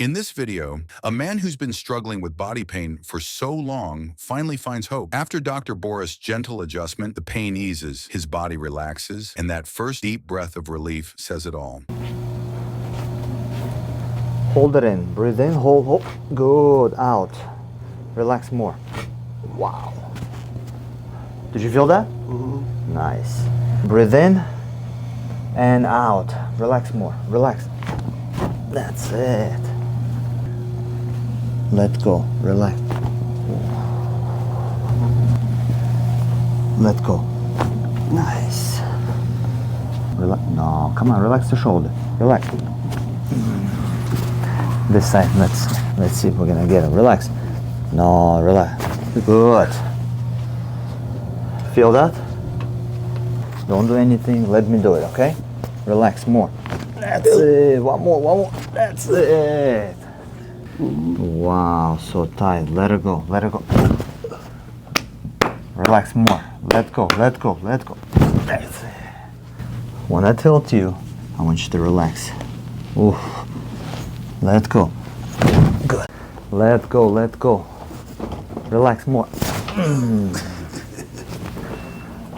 In this video, a man who's been struggling with body pain for so long finally finds hope. After Dr. Boris' gentle adjustment, the pain eases, his body relaxes, and that first deep breath of relief says it all. Hold it in, breathe in, hold, good, out. Relax more. Wow. Did you feel that? Mm-hmm. Nice. Breathe in and out. Relax more, relax. That's it. Let go, relax. Let go. Nice. Relax. No, come on, relax the shoulder. Relax. This side, let's see if we're gonna get it. Relax. No, relax. Good. Feel that? Don't do anything. Let me do it, okay? Relax more. That's it. One more. That's it. Wow, so tight. Let it go. Relax more. Let go. That's it. When I tilt you, I want you to relax. Oof. Let go. Good. Let go. Relax more.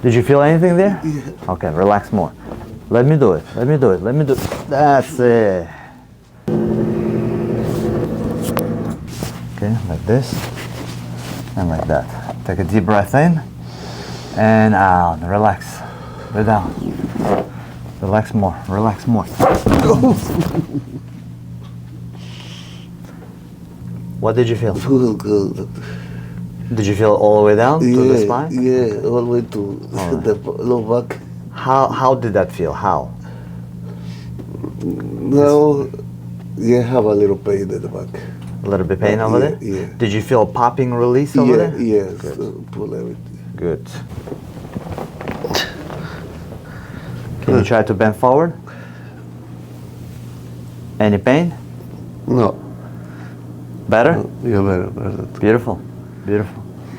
Did you feel anything there? Yeah. Okay, relax more. Let me do it. That's it. Okay, like this and like that. Take a deep breath in and out. Relax. Lay down. Relax more. What did you feel? Good. Did you feel all the way down to the spine? Yeah, all the way to the low back. How did that feel? How? Now, you have a little pain at the back. A little bit pain over there? Yeah. Did you feel a popping release over there? Yes. Good. Pull everything. Good. Can you try to bend forward? Any pain? No. Better? Yeah, better. Beautiful.